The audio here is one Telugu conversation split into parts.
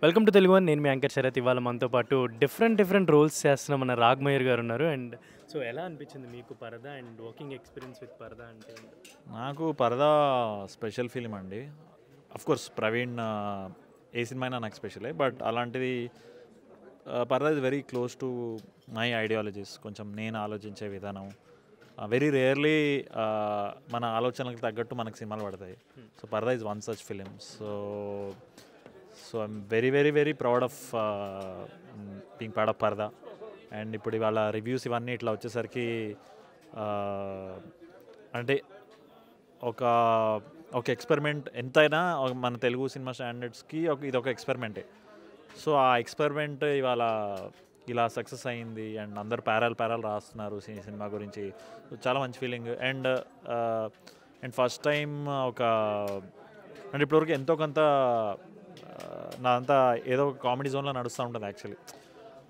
Welcome to Telugu one. నేను మీ యాంకర్ శరత్. ఇవాళ మనతో పాటు డిఫరెంట్ రోల్స్ చేస్తున్న మన రాగ్మయ్యర్ గారు ఉన్నారు. అండ్ సో ఎలా అనిపించింది మీకు పరదా అండ్ వర్కింగ్ ఎక్స్పీరియన్స్ విత్ పరదా అంటే? నాకు పరదా స్పెషల్ ఫిలిం అండి. కోర్స్ ప్రవీణ్ ఏ సినిమా అయినా నాకు స్పెషలే, బట్ అలాంటిది పరదా is very close to my ideologies. కొంచెం నేను ఆలోచించే విధానం వెరీ రేర్లీ మన ఆలోచనలకు తగ్గట్టు మనకు సినిమాలు పడతాయి. సో పరదా is one such film. So I'm very proud of being part of పరదా. అండ్ ఇప్పుడు ఇవాళ రివ్యూస్ ఇవన్నీ ఇట్లా వచ్చేసరికి అంటే ఒక ఒక ఎక్స్పెరిమెంట్ ఎంతైనా మన తెలుగు సినిమా స్టాండర్డ్స్కి ఇది ఒక ఎక్స్పెరిమెంటే. సో ఆ ఎక్స్పెరిమెంట్ ఇవాళ ఇలా సక్సెస్ అయింది అండ్ అందరు ప్యారల్ రాస్తున్నారు సినిమా గురించి. చాలా మంచి ఫీలింగ్. అండ్ ఫస్ట్ టైం అంటే ఇప్పటివరకు ఎంతో కొంత నాదంతా ఏదో ఒక కామెడీ జోన్లో నడుస్తూ ఉంటుంది యాక్చువల్లీ.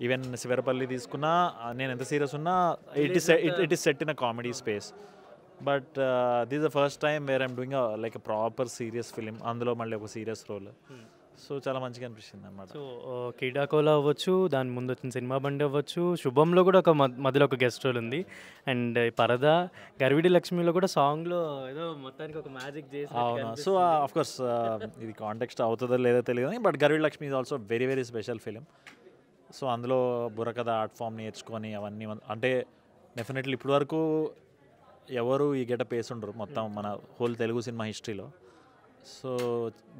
ఈవెన్ శివరపల్లి తీసుకున్నా నేను ఎంత సీరియస్ ఉన్నా it is set in a comedy space. But this the first time where I'm doing like a proper serious film, అందులో మళ్ళీ ఒక సీరియస్ రోల్. సో చాలా మంచిగా అనిపిస్తుంది అన్నమాట. సో కీడాకోలా అవ్వచ్చు, దాని ముందు వచ్చిన సినిమా బండి అవ్వచ్చు, శుభంలో కూడా ఒక మధ్యలో ఒక గెస్ట్ రోల్ ఉంది. అండ్ పరదా గర్విడి లక్ష్మిలో కూడా సాంగ్లో ఏదో మొత్తానికి ఒక మ్యాజిక్ చేసి. అవును. సో కోర్స్ ఇది కాంటెక్స్ట్ అవుతుందో లేదో తెలియదు కానీ, but Garividi Lakshmi is also very special film. So అందులో బుర్రకథ ఆర్ట్ ఫామ్ నేర్చుకొని అవన్నీ అంటే డెఫినెట్లీ ఇప్పటి వరకు ఎవరు ఈ గెటప్ వేసుండరు మొత్తం మన హోల్ తెలుగు సినిమా హిస్టరీలో. So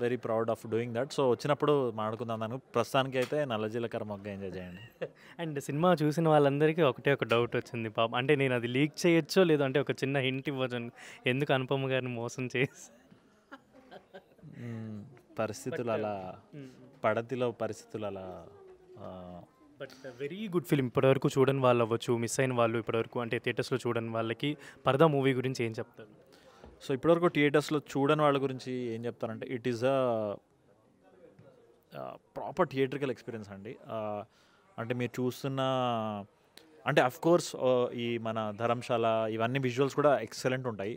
very proud of doing that. So వచ్చినప్పుడు మాట్లాడుకుందాం. దానికి ప్రస్తుతానికి అయితే నల్ల జీలకర్ర మొగ్గ ఎంజాయ్ చేయండి. అండ్ సినిమా చూసిన వాళ్ళందరికీ ఒక డౌట్ వచ్చింది పాపం. అంటే నేను అది లీక్ చేయొచ్చో లేదో, అంటే ఒక చిన్న హింట్ ఇవ్వచ్చు. ఎందుకు అనుపమ గారిని మోసం చేసి పరిస్థితులు అలా, పడతిలో పరిస్థితులు అలా. But very good film. ఇప్పటివరకు చూడని వాళ్ళు అవ్వచ్చు, మిస్ అయిన వాళ్ళు ఇప్పటివరకు అంటే థియేటర్స్లో చూడని వాళ్ళకి పరదా మూవీ గురించి ఏం చెప్తారు? సో ఇప్పటివరకు థియేటర్స్లో చూడని వాళ్ళ గురించి ఏం చెప్తారంటే, it is a proper theatrical experience అండి. అంటే మీరు చూస్తున్న అంటే అఫ్కోర్స్ ఈ మన ధర్మశాల ఇవన్నీ విజువల్స్ కూడా ఎక్సలెంట్ ఉంటాయి.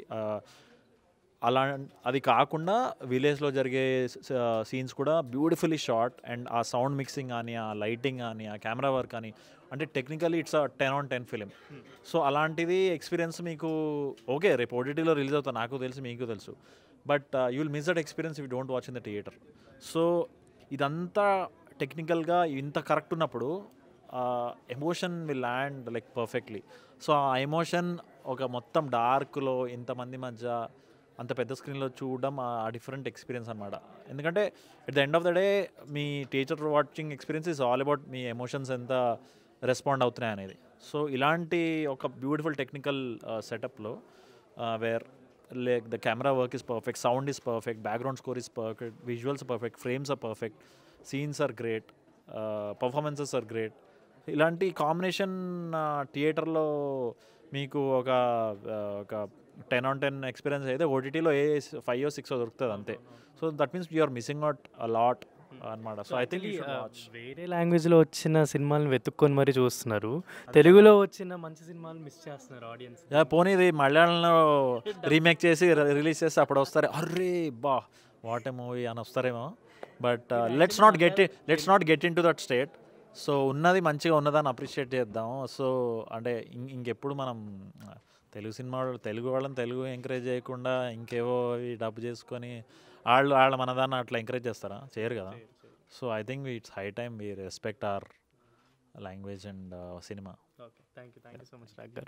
అది కాకుండా విలేజ్లో జరిగే సీన్స్ కూడా బ్యూటిఫుల్లీ షాట్. అండ్ ఆ సౌండ్ మిక్సింగ్ కానీ, ఆ లైటింగ్ కానీ, ఆ కెమెరా వర్క్ కానీ, అంటే టెక్నికలీ ఇట్స్ 10/10 ఫిలిం. సో అలాంటిది ఎక్స్పీరియన్స్ మీకు ఓకే రేపు ఓటీటీలో రిలీజ్ అవుతా నాకు తెలుసు, మీకు తెలుసు, but you will miss that experience if you don't watch in the theatre. So ఇదంతా టెక్నికల్గా ఇంత కరెక్ట్ ఉన్నప్పుడు emotion will land like perfectly. So ఆ ఎమోషన్ ఒక మొత్తం డార్క్లో ఇంతమంది మధ్య అంత పెద్ద స్క్రీన్లో చూడడం ఆ డిఫరెంట్ ఎక్స్పీరియన్స్ అనమాట. ఎందుకంటే at the end of the day మీ theatre watching experience is all about మీ ఎమోషన్స్ ఎంత రెస్పాండ్ అవుతున్నాయి అనేది. సో ఇలాంటి ఒక బ్యూటిఫుల్ టెక్నికల్ సెటప్లో where like the camera work is perfect, sound is perfect, background score is perfect, visuals perfect, frames are perfect, scenes are great, performances are great. ఇలాంటి కాంబినేషన్ థియేటర్లో మీకు ఒక 10/10 ఎక్స్పీరియన్స్ అయితే ఓటీటీలో 5 or 6 దొరుకుతుంది అంతే. So that means you are missing out a lot అనమాట. సో ఐ థింక్ వేరే లాంగ్వేజ్లో వచ్చిన సినిమాలను వెతుక్కొని మరీ చూస్తున్నారు, తెలుగులో వచ్చిన మంచి సినిమాలు మిస్ చేస్తున్నారు ఆడియన్స్. పోనీ ఇది మలయాళంలో రీమేక్ చేసి రిలీజ్ చేస్తే అప్పుడు వస్తారు, అర్రే బా వాట్ ఏ మూవీ అని వస్తారేమో. But let's not get in to that state. So ఉన్నది మంచిగా ఉన్నదాన్ని అప్రిషియేట్ చేద్దాం. సో అంటే ఇంకెప్పుడు మనం తెలుగు వాళ్ళని తెలుగు ఎంకరేజ్ చేయకుండా ఇంకేవో డబ్బు చేసుకొని వాళ్ళ మనదాన్ని అట్లా ఎంకరేజ్ చేస్తారా? చేయరు కదా. So I think it's high time we respect our language and cinema. Okay, thank you so much Raag గారు.